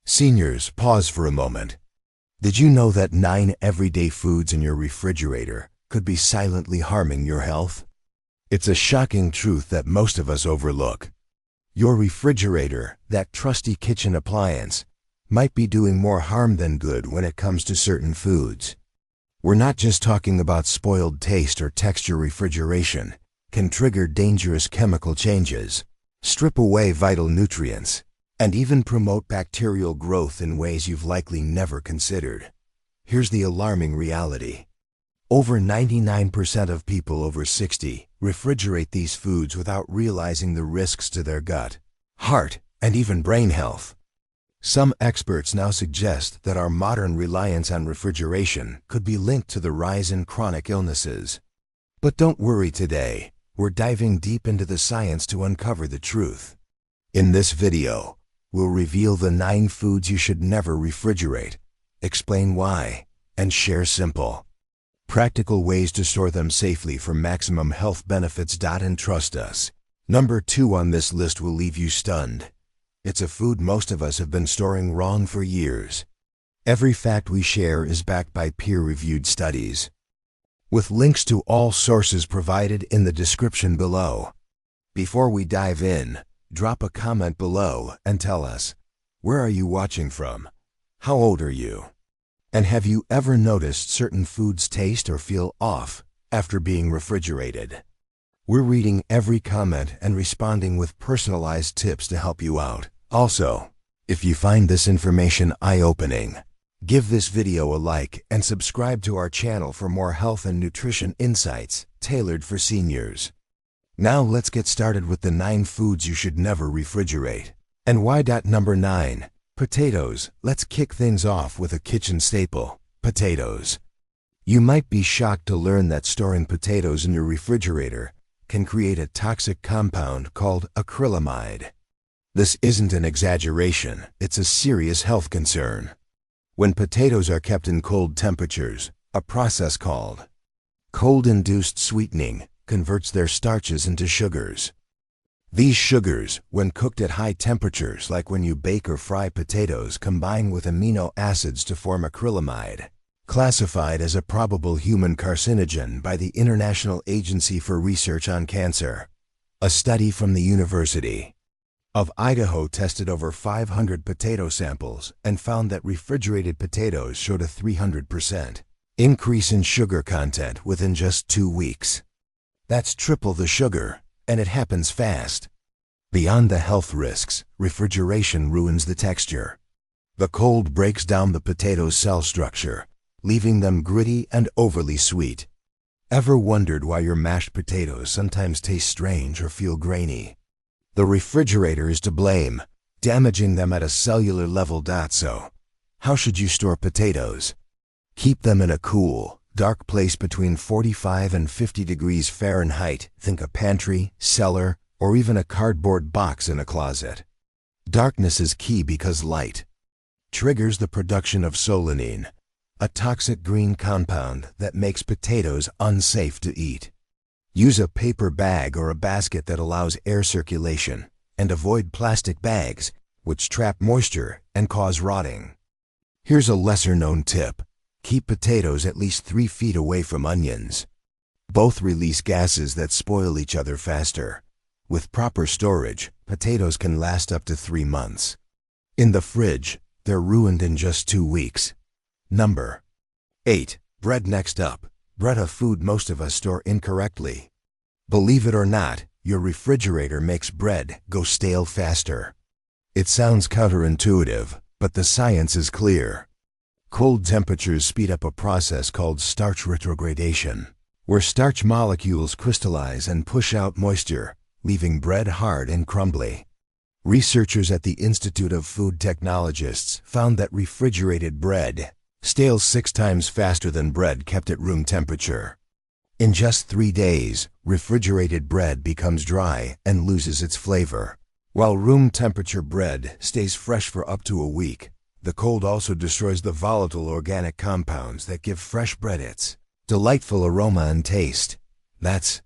Seniors, pause for a moment. Did you know that 9 everyday foods in your refrigerator could be silently harming your health? It's a shocking truth that most of us overlook. Your refrigerator, that trusty kitchen appliance, might be doing more harm than good when it comes to certain foods. We're not just talking about spoiled taste or texture. Refrigeration can trigger dangerous chemical changes, strip away vital nutrients, and even promote bacterial growth in ways you've likely never considered. Here's the alarming reality. Over 99% of people over 60 refrigerate these foods without realizing the risks to their gut, heart, and even brain health. Some experts now suggest that our modern reliance on refrigeration could be linked to the rise in chronic illnesses. But don't worry today, we're diving deep into the science to uncover the truth. In this video, we'll reveal the 9 foods you should never refrigerate, explain why, and share simple, practical ways to store them safely for maximum health benefits. And trust us, number 2 on this list will leave you stunned. It's a food most of us have been storing wrong for years. Every fact we share is backed by peer-reviewed studies, with links to all sources provided in the description below. Before we dive in, drop a comment below and tell us, where are you watching from? How old are you? And have you ever noticed certain foods taste or feel off after being refrigerated? We're reading every comment and responding with personalized tips to help you out. Also, if you find this information eye-opening, give this video a like and subscribe to our channel for more health and nutrition insights tailored for seniors. Now let's get started with the 9 foods you should never refrigerate. And why? Number 9. Potatoes. Let's kick things off with a kitchen staple, potatoes. You might be shocked to learn that storing potatoes in your refrigerator can create a toxic compound called acrylamide. This isn't an exaggeration, it's a serious health concern. When potatoes are kept in cold temperatures, a process called cold-induced sweetening converts their starches into sugars. These sugars, when cooked at high temperatures like when you bake or fry potatoes, combine with amino acids to form acrylamide, classified as a probable human carcinogen by the International Agency for Research on Cancer. A study from the University of Idaho tested over 500 potato samples and found that refrigerated potatoes showed a 300% increase in sugar content within just 2 weeks. That's triple the sugar, and it happens fast. Beyond the health risks, refrigeration ruins the texture. The cold breaks down the potato's cell structure, leaving them gritty and overly sweet. Ever wondered why your mashed potatoes sometimes taste strange or feel grainy? The refrigerator is to blame, damaging them at a cellular level. So, how should you store potatoes? Keep them in a cool, dark place between 45 and 50 degrees Fahrenheit. Think a pantry, cellar, or even a cardboard box in a closet. Darkness is key because light triggers the production of solanine, a toxic green compound that makes potatoes unsafe to eat. Use a paper bag or a basket that allows air circulation, and avoid plastic bags, which trap moisture and cause rotting. Here's a lesser-known tip. Keep potatoes at least 3 feet away from onions. Both release gases that spoil each other faster. With proper storage, potatoes can last up to 3 months. In the fridge, they're ruined in just 2 weeks. Number 8. Bread. Next up, bread, a food most of us store incorrectly. Believe it or not, your refrigerator makes bread go stale faster. It sounds counterintuitive, but the science is clear. Cold temperatures speed up a process called starch retrogradation, where starch molecules crystallize and push out moisture, leaving bread hard and crumbly. Researchers at the Institute of Food Technologists found that refrigerated bread stales 6 times faster than bread kept at room temperature. In just 3 days, refrigerated bread becomes dry and loses its flavor, while room temperature bread stays fresh for up to a week. The cold also destroys the volatile organic compounds that give fresh bread its delightful aroma and taste. That's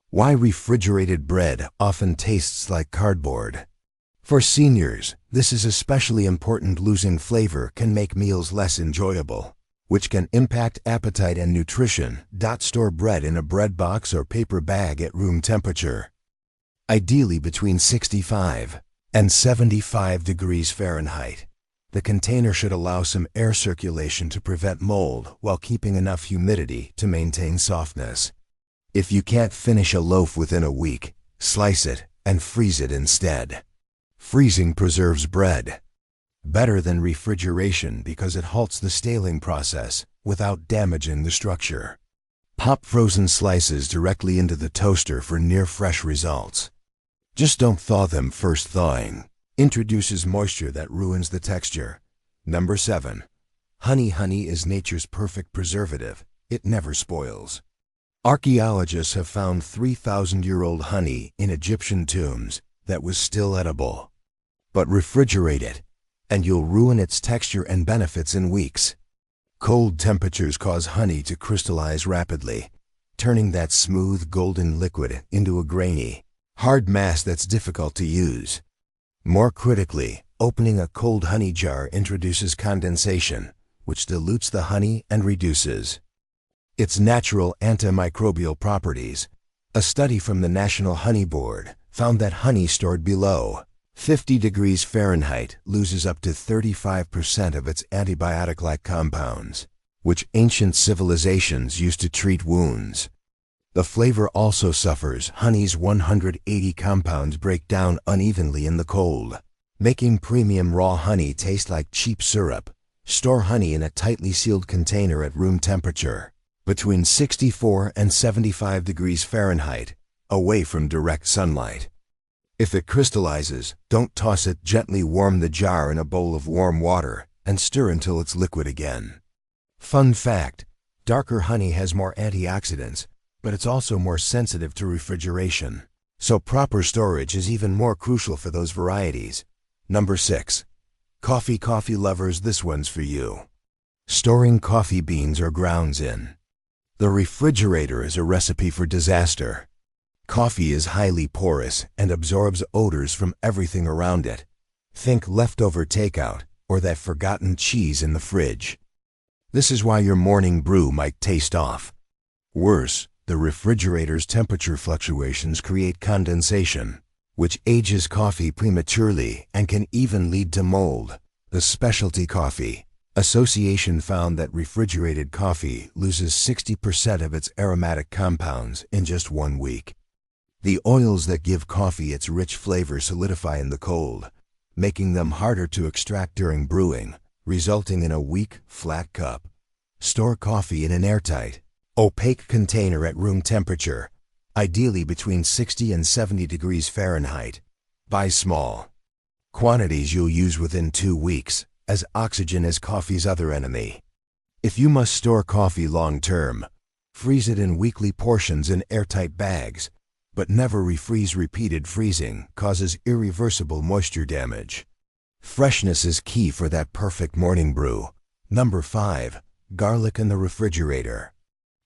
why refrigerated bread often tastes like cardboard. For seniors, this is especially important. Losing flavor can make meals less enjoyable, which can impact appetite and nutrition. Store bread in a bread box or paper bag at room temperature, ideally between 65 and 75 degrees Fahrenheit. The container should allow some air circulation to prevent mold while keeping enough humidity to maintain softness. If you can't finish a loaf within a week, slice it and freeze it instead. Freezing preserves bread better than refrigeration because it halts the staling process without damaging the structure. Pop frozen slices directly into the toaster for near-fresh results. Just don't thaw them. First thawing introduces moisture that ruins the texture. Number 7. Honey. Honey is nature's perfect preservative. It never spoils. Archaeologists have found 3,000-year-old honey in Egyptian tombs that was still edible. But refrigerate it, and you'll ruin its texture and benefits in weeks. Cold temperatures cause honey to crystallize rapidly, turning that smooth golden liquid into a grainy, hard mass that's difficult to use. More critically, opening a cold honey jar introduces condensation, which dilutes the honey and reduces its natural antimicrobial properties. A study from the National Honey Board found that honey stored below 50 degrees Fahrenheit loses up to 35% of its antibiotic-like compounds, which ancient civilizations used to treat wounds. The flavor also suffers. Honey's 180 compounds break down unevenly in the cold, making premium raw honey taste like cheap syrup. Store honey in a tightly sealed container at room temperature, between 64 and 75 degrees Fahrenheit, away from direct sunlight. If it crystallizes, don't toss it. Gently warm the jar in a bowl of warm water and stir until it's liquid again. Fun fact: darker honey has more antioxidants, but it's also more sensitive to refrigeration. So proper storage is even more crucial for those varieties. Number 6. Coffee. Coffee lovers, this one's for you. Storing coffee beans or grounds in the refrigerator is a recipe for disaster. Coffee is highly porous and absorbs odors from everything around it. Think leftover takeout or that forgotten cheese in the fridge. This is why your morning brew might taste off. Worse, the refrigerator's temperature fluctuations create condensation, which ages coffee prematurely and can even lead to mold. The Specialty Coffee Association found that refrigerated coffee loses 60% of its aromatic compounds in just 1 week. The oils that give coffee its rich flavor solidify in the cold, making them harder to extract during brewing, resulting in a weak, flat cup. Store coffee in an airtight, opaque container at room temperature, ideally between 60 and 70 degrees Fahrenheit. Buy small quantities you'll use within 2 weeks, as oxygen is coffee's other enemy. If you must store coffee long-term, freeze it in weekly portions in airtight bags, but never refreeze. Repeated freezing causes irreversible moisture damage. Freshness is key for that perfect morning brew. Number 5. Garlic in the refrigerator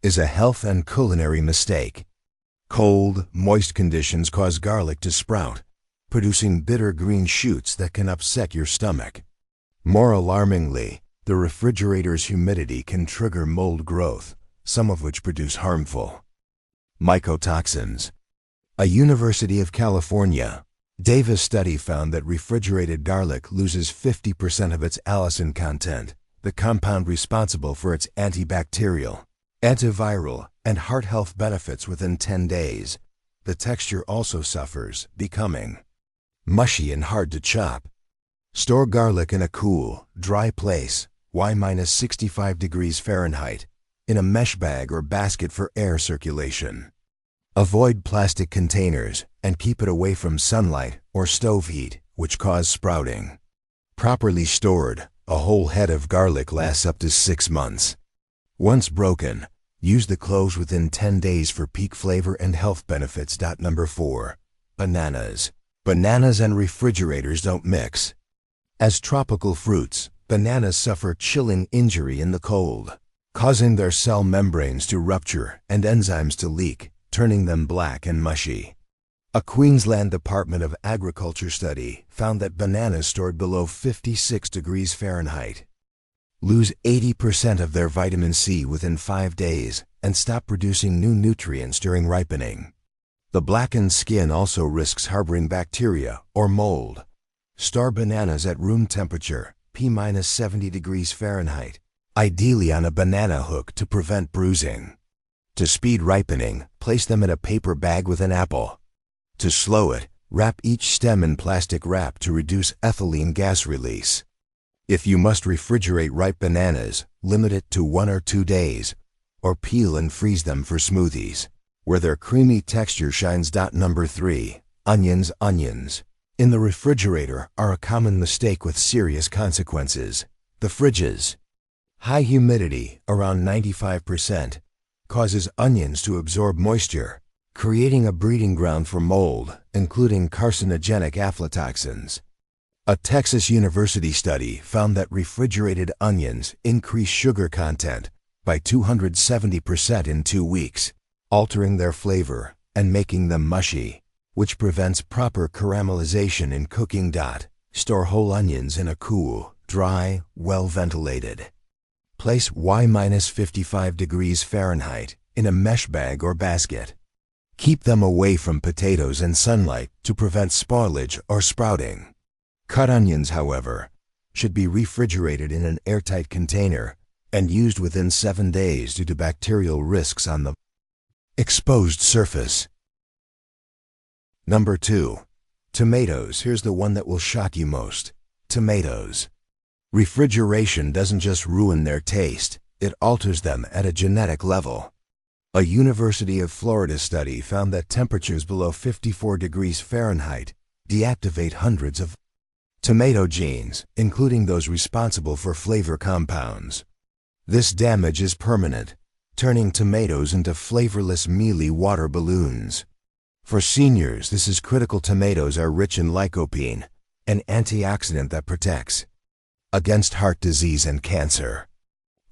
is a health and culinary mistake. Cold, moist conditions cause garlic to sprout, producing bitter green shoots that can upset your stomach. More alarmingly, the refrigerator's humidity can trigger mold growth, some of which produce harmful mycotoxins. A University of California Davis study found that refrigerated garlic loses 50% of its allicin content, the compound responsible for its antibacterial, antiviral, and heart health benefits, within 10 days. The texture also suffers, becoming mushy and hard to chop. Store garlic in a cool, dry place, Y-65 degrees Fahrenheit, in a mesh bag or basket for air circulation. Avoid plastic containers and keep it away from sunlight or stove heat, which cause sprouting. Properly stored, a whole head of garlic lasts up to 6 months. Once broken, use the cloves within 10 days for peak flavor and health benefits. Number 4. Bananas. Bananas and refrigerators don't mix. As tropical fruits, bananas suffer chilling injury in the cold, causing their cell membranes to rupture and enzymes to leak, turning them black and mushy. A Queensland Department of Agriculture study found that bananas stored below 56 degrees Fahrenheit lose 80% of their vitamin C within 5 days and stop producing new nutrients during ripening. The blackened skin also risks harboring bacteria or mold. Store bananas at room temperature, P-70 degrees Fahrenheit, ideally on a banana hook to prevent bruising. To speed ripening, place them in a paper bag with an apple. To slow it, wrap each stem in plastic wrap to reduce ethylene gas release. If you must refrigerate ripe bananas, limit it to 1 or 2 days, or peel and freeze them for smoothies, where their creamy texture shines. Number 3. Onions. Onions in the refrigerator are a common mistake with serious consequences. The fridge's high humidity, around 95%, causes onions to absorb moisture, creating a breeding ground for mold, including carcinogenic aflatoxins. A Texas University study found that refrigerated onions increase sugar content by 270% in 2 weeks, altering their flavor and making them mushy, which prevents proper caramelization in cooking. Store whole onions in a cool, dry, well-ventilated place Y-55 degrees Fahrenheit in a mesh bag or basket. Keep them away from potatoes and sunlight to prevent spoilage or sprouting. Cut onions, however, should be refrigerated in an airtight container and used within 7 days due to bacterial risks on the exposed surface. Number 2. Tomatoes. Here's the one that will shock you most. Tomatoes. Refrigeration doesn't just ruin their taste, it alters them at a genetic level. A University of Florida study found that temperatures below 54 degrees Fahrenheit deactivate hundreds of tomato genes, including those responsible for flavor compounds. This damage is permanent, turning tomatoes into flavorless, mealy water balloons. For seniors, this is critical. Tomatoes are rich in lycopene, an antioxidant that protects against heart disease and cancer.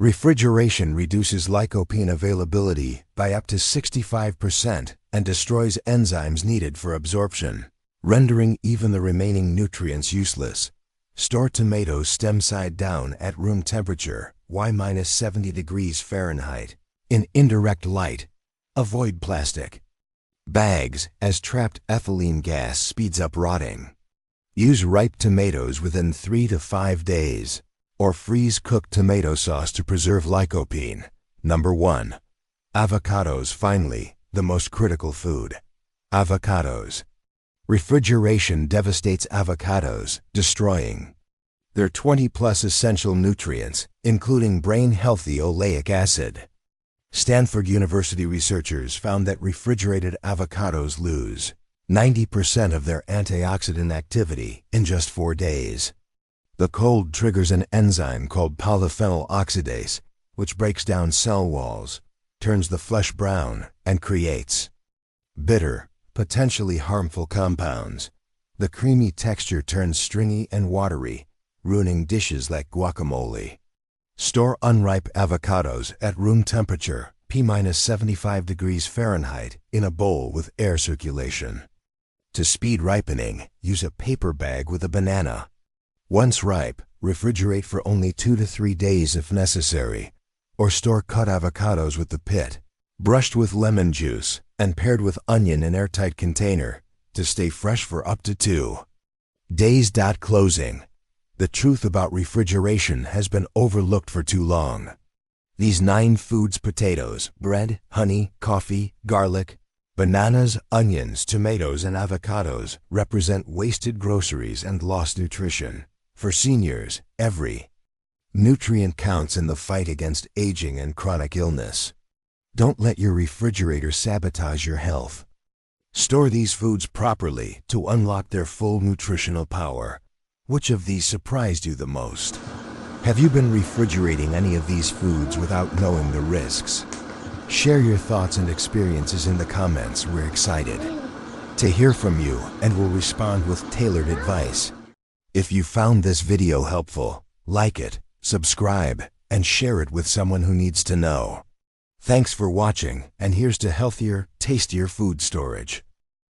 Refrigeration reduces lycopene availability by up to 65% and destroys enzymes needed for absorption, rendering even the remaining nutrients useless. Store tomatoes stem side down at room temperature, Y-70 degrees Fahrenheit, in indirect light. Avoid plastic bags, as trapped ethylene gas speeds up rotting. Use ripe tomatoes within 3 to 5 days, or freeze cooked tomato sauce to preserve lycopene. Number 1. Avocados. Finally, the most critical food. Avocados. Refrigeration devastates avocados, destroying their 20+ essential nutrients, including brain-healthy oleic acid. Stanford University researchers found that refrigerated avocados lose 90% of their antioxidant activity in just 4 days. The cold triggers an enzyme called polyphenol oxidase, which breaks down cell walls, turns the flesh brown, and creates bitter, potentially harmful compounds. The creamy texture turns stringy and watery, ruining dishes like guacamole. Store unripe avocados at room temperature, P-75 degrees Fahrenheit, in a bowl with air circulation. To speed ripening, use a paper bag with a banana. Once ripe, refrigerate for only 2 to 3 days if necessary, or store cut avocados with the pit, brushed with lemon juice, and paired with onion in airtight container to stay fresh for up to 2 days. Closing. The truth about refrigeration has been overlooked for too long. These 9 foods: potatoes, bread, honey, coffee, garlic, bananas, onions, tomatoes, and avocados represent wasted groceries and lost nutrition. For seniors, every nutrient counts in the fight against aging and chronic illness. Don't let your refrigerator sabotage your health. Store these foods properly to unlock their full nutritional power. Which of these surprised you the most? Have you been refrigerating any of these foods without knowing the risks? Share your thoughts and experiences in the comments. We're excited to hear from you and will respond with tailored advice. If you found this video helpful, like it, subscribe, and share it with someone who needs to know. Thanks for watching, and here's to healthier, tastier food storage.